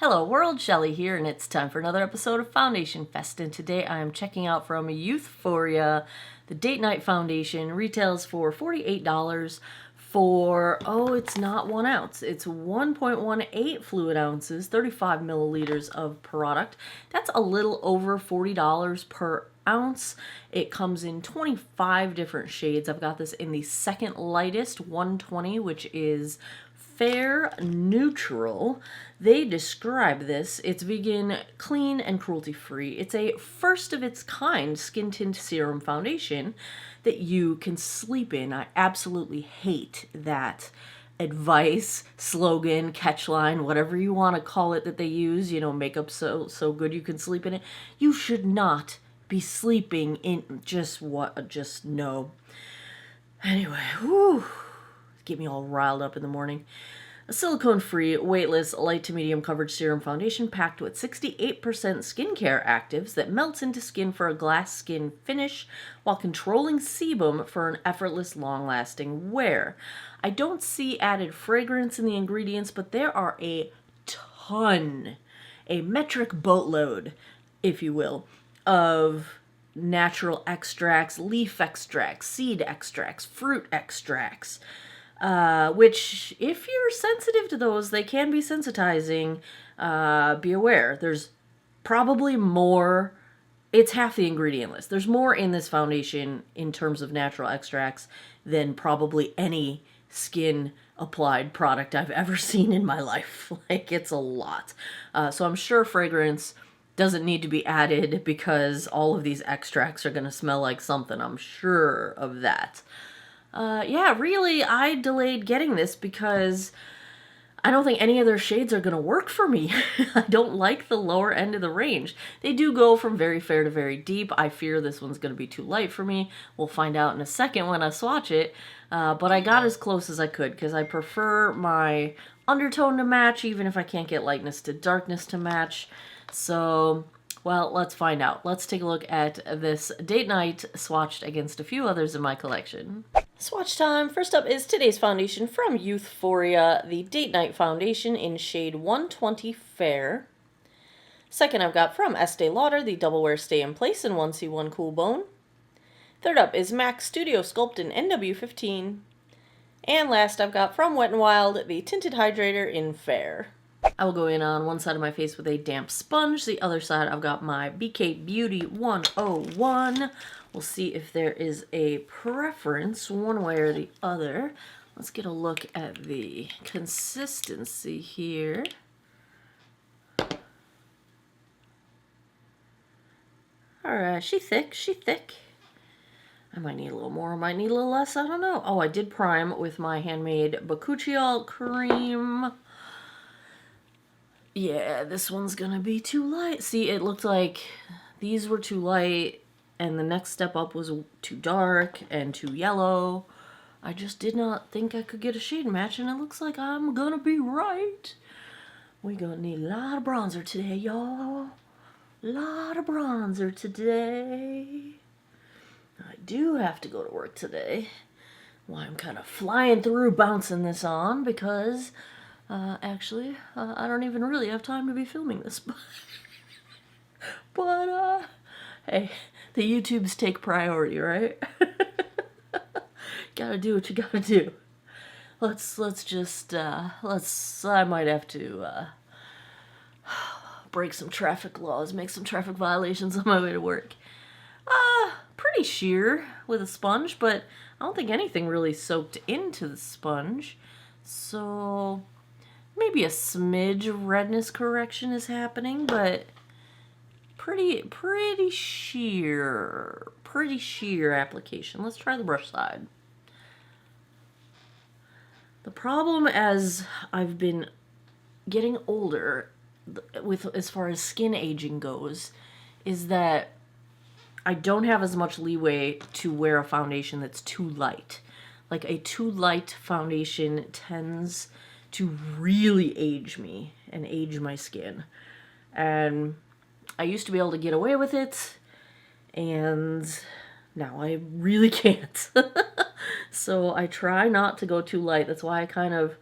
Hello world, Shelly here, and it's time for another episode of Foundation Fest, and today I am checking out from Youthforia, the Date Night Foundation. Retails for $48 for, it's not 1 ounce, it's 1.18 fluid ounces, 35 milliliters of product. That's a little over $40 per ounce. It comes in 25 different shades. I've got this in the second lightest, 120, which is fair neutral. They describe this. It's vegan, clean, and cruelty-free. It's a first of its kind skin tint serum foundation that you can sleep in. I absolutely hate that advice, slogan, catchline, whatever you want to call it that they use, makeup so good you can sleep in it. You should not be sleeping in just no. Anyway, whew. Get me all riled up in the morning. A silicone-free, weightless, light to medium coverage serum foundation packed with 68% skincare actives that melts into skin for a glass skin finish while controlling sebum for an effortless, long-lasting wear. I don't see added fragrance in the ingredients, but there are a ton, a metric boatload, if you will, of natural extracts, leaf extracts, seed extracts, fruit extracts. Which, if you're sensitive to those, they can be sensitizing. Be aware. There's probably more. It's half the ingredient list. There's more in this foundation in terms of natural extracts than probably any skin applied product I've ever seen in my life. It's a lot. So I'm sure fragrance doesn't need to be added because all of these extracts are going to smell like something. I'm sure of that. Really, I delayed getting this because I don't think any of their shades are going to work for me. I don't like the lower end of the range. They do go from very fair to very deep. I fear this one's going to be too light for me. We'll find out in a second when I swatch it. But I got as close as I could because I prefer my undertone to match, even if I can't get lightness to darkness to match. So, well, let's find out. Let's take a look at this Date Night swatched against a few others in my collection. Swatch time. First up is today's foundation from Youthforia, the Date Night Foundation in shade 120 Fair. Second I've got from Estee Lauder, the Double Wear Stay in Place in 1C1 Cool Bone. Third up is MAC Studio Sculpt in NW15. And last I've got from Wet n Wild, the Tinted Hydrator in Fair. I will go in on one side of my face with a damp sponge. The other side I've got my BK Beauty 101. We'll see if there is a preference one way or the other. Let's get a look at the consistency here. Alright, she thick. I might need a little more, I might need a little less, I don't know. Oh, I did prime with my handmade Bakuchiol cream. Yeah, this one's gonna be too light. See, it looked like these were too light, and the next step up was too dark and too yellow. I just did not think I could get a shade match, and it looks like I'm gonna be right. We're gonna need a lot of bronzer today, y'all. A lot of bronzer today. I do have to go to work today. Well, I'm kind of flying through bouncing this on because... Actually, I don't even really have time to be filming this. But, hey, the YouTubes take priority, right? Gotta do what you gotta do. I might have to, break some traffic laws, make some traffic violations on my way to work. Pretty sheer with a sponge, but I don't think anything really soaked into the sponge. So... maybe a smidge redness correction is happening, but pretty sheer application. Let's try the brush side. The problem as I've been getting older with as far as skin aging goes is that I don't have as much leeway to wear a foundation that's too light. Like a too light foundation tends to really age me and age my skin. And I used to be able to get away with it, and now I really can't. So I try not to go too light. That's why I kind of,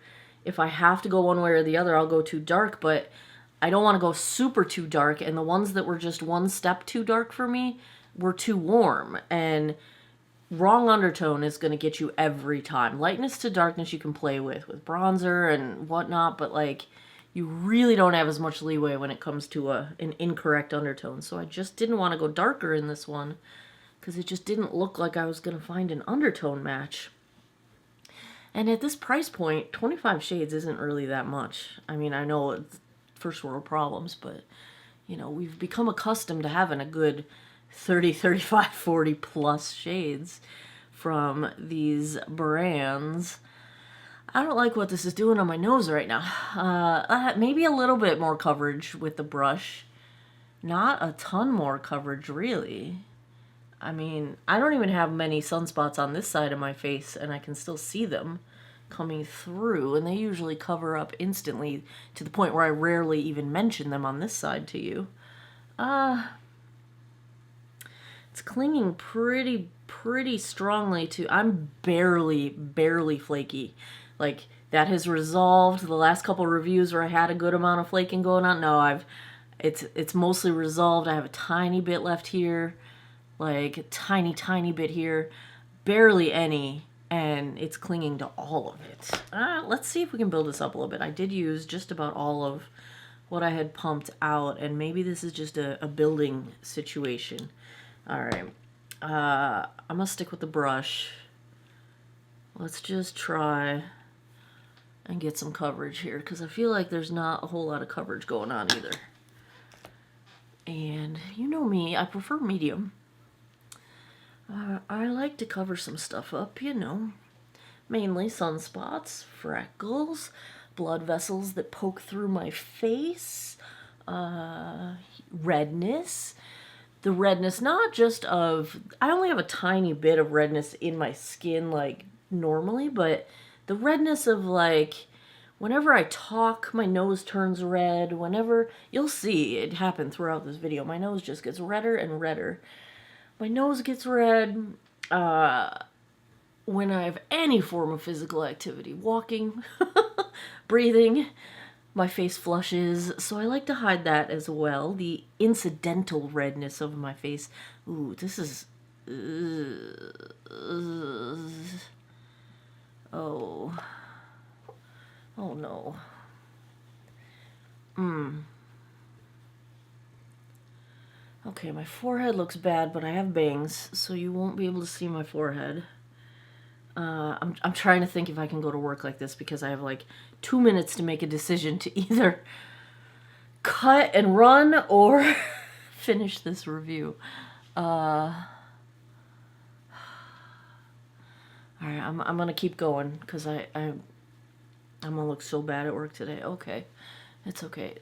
if I have to go one way or the other, I'll go too dark, but I don't want to go super too dark, and the ones that were just one step too dark for me were too warm, and wrong undertone is going to get you every time. Lightness to darkness you can play with bronzer and whatnot, but like you really don't have as much leeway when it comes to an incorrect undertone. So I just didn't want to go darker in this one because it just didn't look like I was going to find an undertone match. And at this price point, 25 shades isn't really that much. I mean, I know it's first world problems, but you know, we've become accustomed to having a good 30, 35, 40 plus shades from these brands. I don't like what this is doing on my nose right now. Maybe a little bit more coverage with the brush. Not a ton more coverage, really. I mean, I don't even have many sunspots on this side of my face, and I can still see them coming through, and they usually cover up instantly to the point where I rarely even mention them on this side to you. It's clinging pretty strongly to, I'm barely flaky. Like, that has resolved. The last couple reviews where I had a good amount of flaking going on, no, it's mostly resolved. I have a tiny bit left here, like a tiny bit here, barely any, and it's clinging to all of it. Let's see if we can build this up a little bit. I did use just about all of what I had pumped out, and maybe this is just a building situation. All right, I'm gonna stick with the brush. Let's just try and get some coverage here, because I feel like there's not a whole lot of coverage going on either. And you know me, I prefer medium. I like to cover some stuff up, you know. Mainly sunspots, freckles, blood vessels that poke through my face, redness. The redness, not just of, I only have a tiny bit of redness in my skin, like, normally, but the redness of, like, whenever I talk, my nose turns red. Whenever, you'll see it happen throughout this video, my nose just gets redder and redder. My nose gets red when I have any form of physical activity. Walking, breathing, my face flushes. So I like to hide that as well. The incidental redness of my face. Ooh, this is... Oh. Oh no. Okay, my forehead looks bad, but I have bangs, so you won't be able to see my forehead. I'm trying to think if I can go to work like this, because I have like 2 minutes to make a decision to either cut and run or finish this review. Alright, I'm gonna keep going, because I'm gonna look so bad at work today. Okay, it's okay.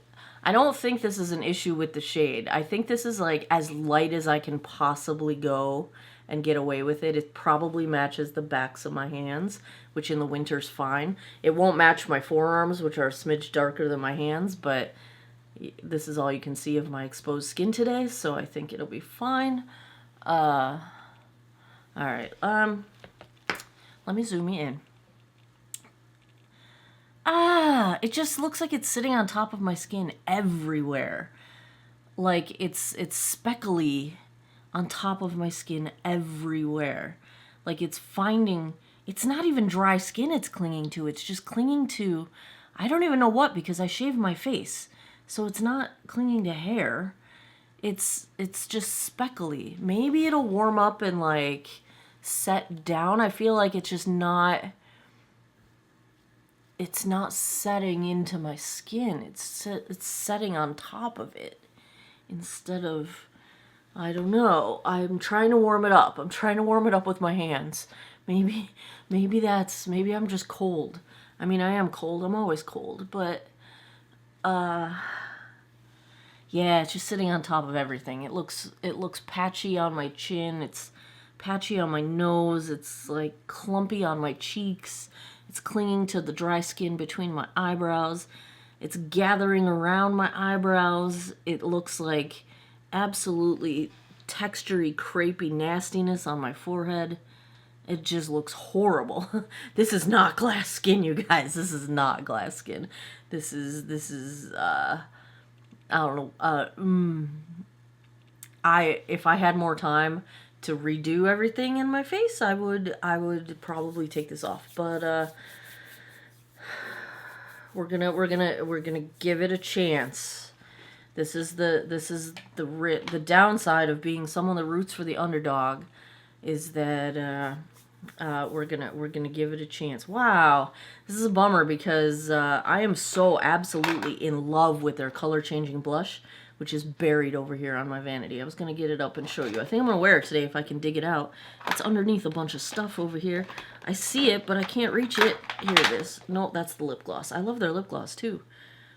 I don't think this is an issue with the shade. I think this is like as light as I can possibly go and get away with it. It probably matches the backs of my hands, which in the winter's fine. It won't match my forearms, which are a smidge darker than my hands, but this is all you can see of my exposed skin today, so I think it'll be fine. Alright, let me zoom in. It just looks like it's sitting on top of my skin everywhere. Like it's speckly on top of my skin everywhere. Like it's not even dry skin it's clinging to. It's just clinging to, I don't even know what, because I shave my face. So it's not clinging to hair. It's just speckly. Maybe it'll warm up and like set down. I feel like it's just not... It's not setting into my skin. It's setting on top of it instead of, I don't know. I'm trying to warm it up. I'm trying to warm it up with my hands. Maybe I'm just cold. I mean, I am cold. I'm always cold, but yeah, it's just sitting on top of everything. It looks patchy on my chin. It's patchy on my nose. It's like clumpy on my cheeks. It's clinging to the dry skin between my eyebrows. It's gathering around my eyebrows. It looks like absolutely textury, crepey nastiness on my forehead. It just looks horrible. This is not glass skin, you guys. This is not glass skin. This is I don't know. If I had more time to redo everything in my face, I would probably take this off. But we're gonna give it a chance. This is the downside of being someone that roots for the underdog, is that we're gonna give it a chance. Wow, this is a bummer because I am so absolutely in love with their color changing blush, which is buried over here on my vanity. I was gonna get it up and show you. I think I'm gonna wear it today if I can dig it out. It's underneath a bunch of stuff over here. I see it, but I can't reach it. Here it is. No, that's the lip gloss. I love their lip gloss too.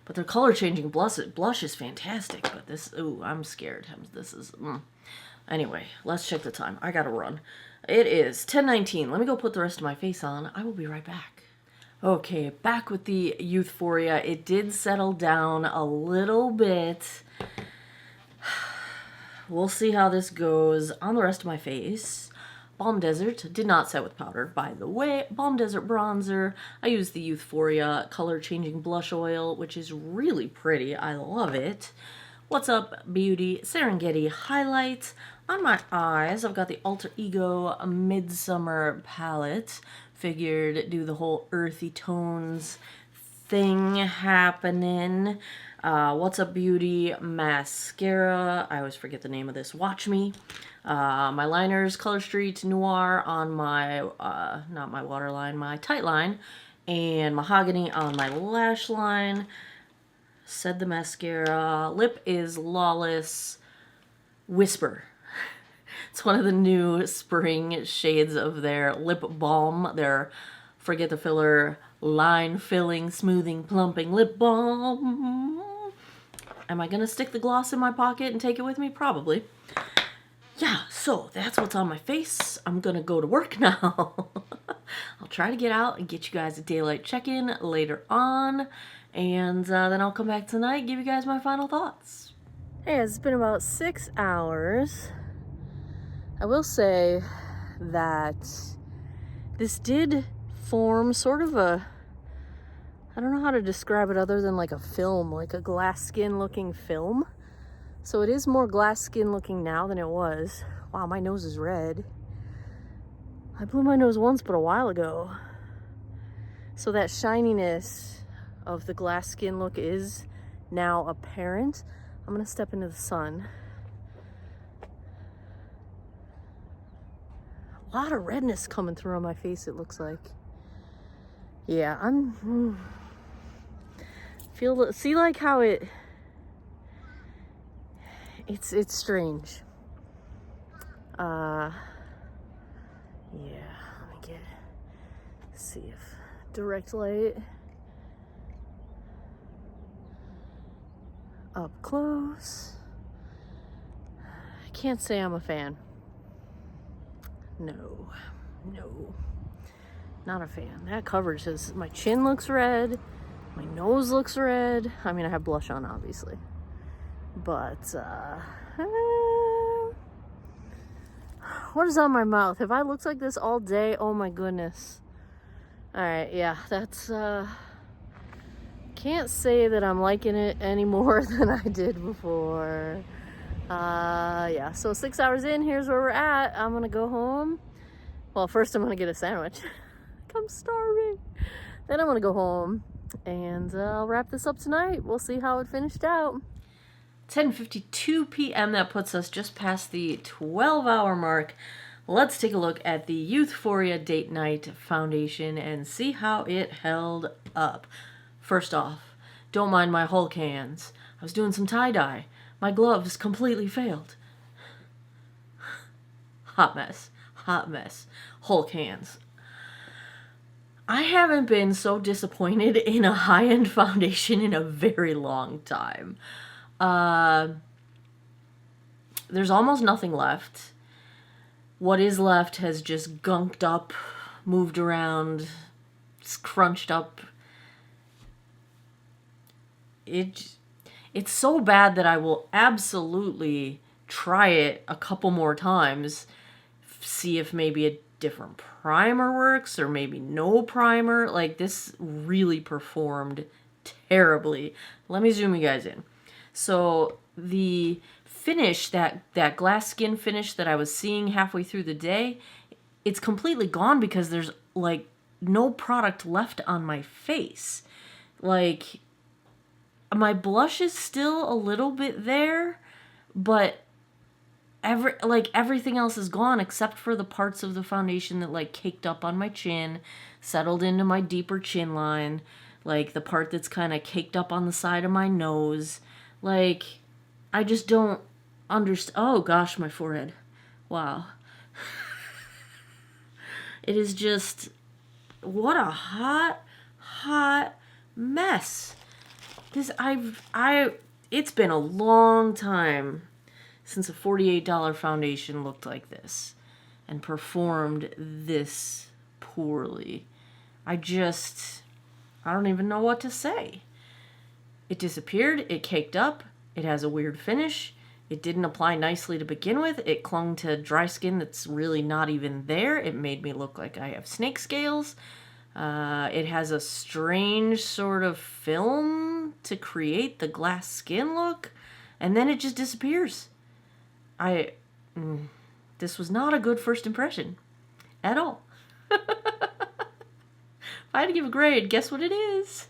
But their color changing blush is fantastic. But this, ooh, I'm scared. This is, Anyway, let's check the time. I gotta run. It is 10:19. Let me go put the rest of my face on. I will be right back. Okay, back with the Youthforia. It did settle down a little bit. We'll see how this goes on the rest of my face. Balm Desert did not set with powder, by the way. Balm Desert bronzer. I used the Youthforia color changing blush oil, which is really pretty. I love it. What's Up Beauty Serengeti highlight. On my eyes, I've got the Alter Ego Midsummer palette. Figured do the whole earthy tones thing happening. What's Up Beauty mascara. I always forget the name of this. Watch Me. My liners, Color Street Noir on my, not my waterline, my tight line. And Mahogany on my lash line. Said the mascara. Lip is Lawless Whisper. It's one of the new spring shades of their lip balm. Their Forget the Filler line filling, smoothing, plumping lip balm. Am I going to stick the gloss in my pocket and take it with me? Probably. Yeah, so that's what's on my face. I'm going to go to work now. I'll try to get out and get you guys a daylight check-in later on. And then I'll come back tonight and give you guys my final thoughts. Hey, it's been about 6 hours. I will say that this did form sort of a, I don't know how to describe it other than like a film, like a glass skin looking film. So it is more glass skin looking now than it was. Wow, my nose is red. I blew my nose once, but a while ago. So that shininess of the glass skin look is now apparent. I'm gonna step into the sun. A lot of redness coming through on my face, it looks like. Yeah, see like how it's strange. Yeah, let me see if direct light up close. I can't say I'm a fan. No, not a fan. That coverage says my chin looks red, my nose looks red. I mean, I have blush on, obviously, but what is on my mouth? Have I looked like this all day? Oh my goodness. All right, yeah, that's can't say that I'm liking it any more than I did before. Yeah, so 6 hours in, here's where we're at. I'm gonna go home. Well, first I'm gonna get a sandwich. I'm starving. Then I'm gonna go home and I'll wrap this up tonight. We'll see how it finished out. 10:52 p.m. That puts us just past the 12-hour mark. Let's take a look at the Youthforia Date Night foundation and see how it held up. First off, don't mind my Hulk hands. I was doing some tie-dye. My gloves completely failed. Hot mess. Hulk hands. I haven't been so disappointed in a high-end foundation in a very long time. There's almost nothing left. What is left has just gunked up, moved around, it's crunched up. It's so bad that I will absolutely try it a couple more times, see if maybe a different primer works or maybe no primer. Like, this really performed terribly. Let me zoom you guys in. So the finish, that glass skin finish that I was seeing halfway through the day, it's completely gone because there's like no product left on my face. Like, my blush is still a little bit there, but everything else is gone except for the parts of the foundation that like caked up on my chin, settled into my deeper chin line, like the part that's kind of caked up on the side of my nose. Like, I just don't understand. Oh gosh, my forehead. Wow. It is just, what a hot mess. It's been a long time since a $48 foundation looked like this and performed this poorly. I don't even know what to say. It disappeared, it caked up, it has a weird finish, it didn't apply nicely to begin with, it clung to dry skin that's really not even there, it made me look like I have snake scales. It has a strange sort of film to create the glass skin look, and then it just disappears. This was not a good first impression at all. If I had to give a grade, guess what it is?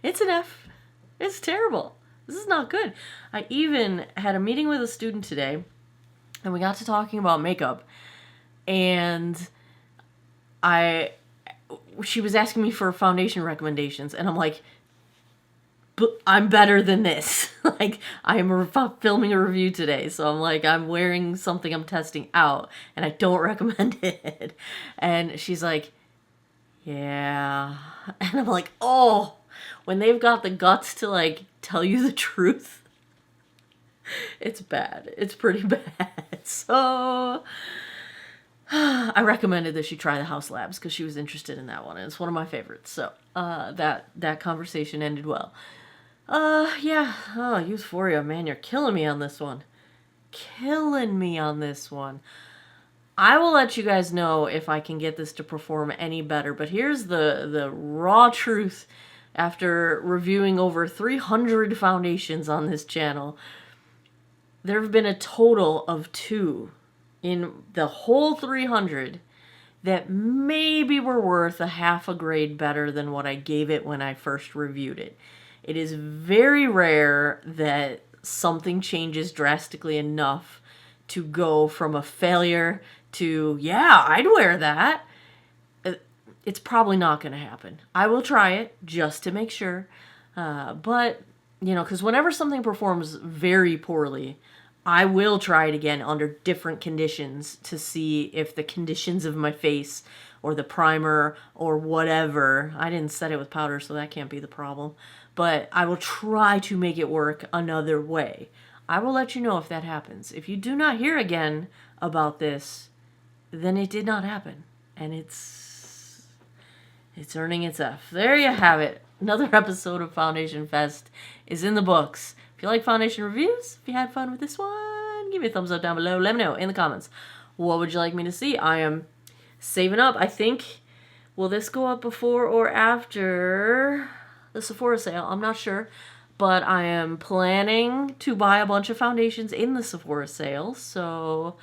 It's an F. It's terrible. This is not good. I even had a meeting with a student today, and we got to talking about makeup, and she was asking me for foundation recommendations, and I'm like, but I'm better than this. Like, I'm filming a review today, so I'm like, I'm wearing something I'm testing out, and I don't recommend it. And she's like, yeah. And I'm like, oh, when they've got the guts to, like, tell you the truth, it's bad. It's pretty bad. So I recommended that she try the House Labs because she was interested in that one, and it's one of my favorites. So that conversation ended well. Yeah. Oh, Youthforia, man, you're killing me on this one. Killing me on this one. I will let you guys know if I can get this to perform any better, but here's the raw truth after reviewing over 300 foundations on this channel. There have been a total of 2 in the whole 300 that maybe were worth a half a grade better than what I gave it when I first reviewed it. It is very rare that something changes drastically enough to go from a failure to, yeah, I'd wear that. It's probably not going to happen. I will try it just to make sure. But, you know, because whenever something performs very poorly, I will try it again under different conditions to see if the conditions of my face or the primer or whatever, I didn't set it with powder, so that can't be the problem, but I will try to make it work another way. I will let you know if that happens. If you do not hear again about this, then it did not happen, and it's earning its F. There you have it. Another episode of Foundation Fest is in the books. If you like foundation reviews, if you had fun with this one, give me a thumbs up down below. Let me know in the comments. What would you like me to see? I am saving up. I think, will this go up before or after the Sephora sale? I'm not sure. But I am planning to buy a bunch of foundations in the Sephora sale. So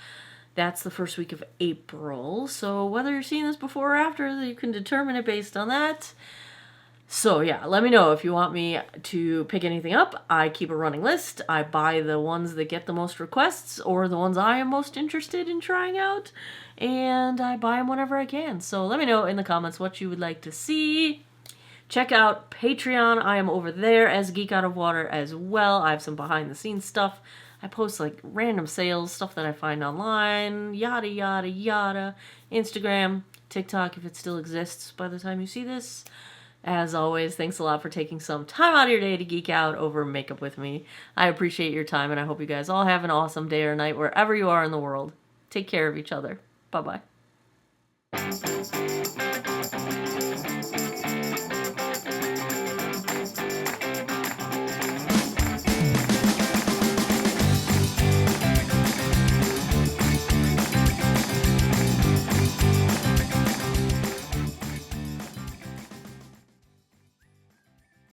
that's the first week of April. So whether you're seeing this before or after, you can determine it based on that. So yeah, let me know if you want me to pick anything up. I keep a running list. I buy the ones that get the most requests or the ones I am most interested in trying out. And I buy them whenever I can. So let me know in the comments what you would like to see. Check out Patreon. I am over there as Geek Out of Water as well. I have some behind the scenes stuff. I post like random sales, stuff that I find online, yada, yada, yada. Instagram, TikTok, if it still exists by the time you see this. As always, thanks a lot for taking some time out of your day to geek out over makeup with me. I appreciate your time, and I hope you guys all have an awesome day or night wherever you are in the world. Take care of each other. Bye-bye.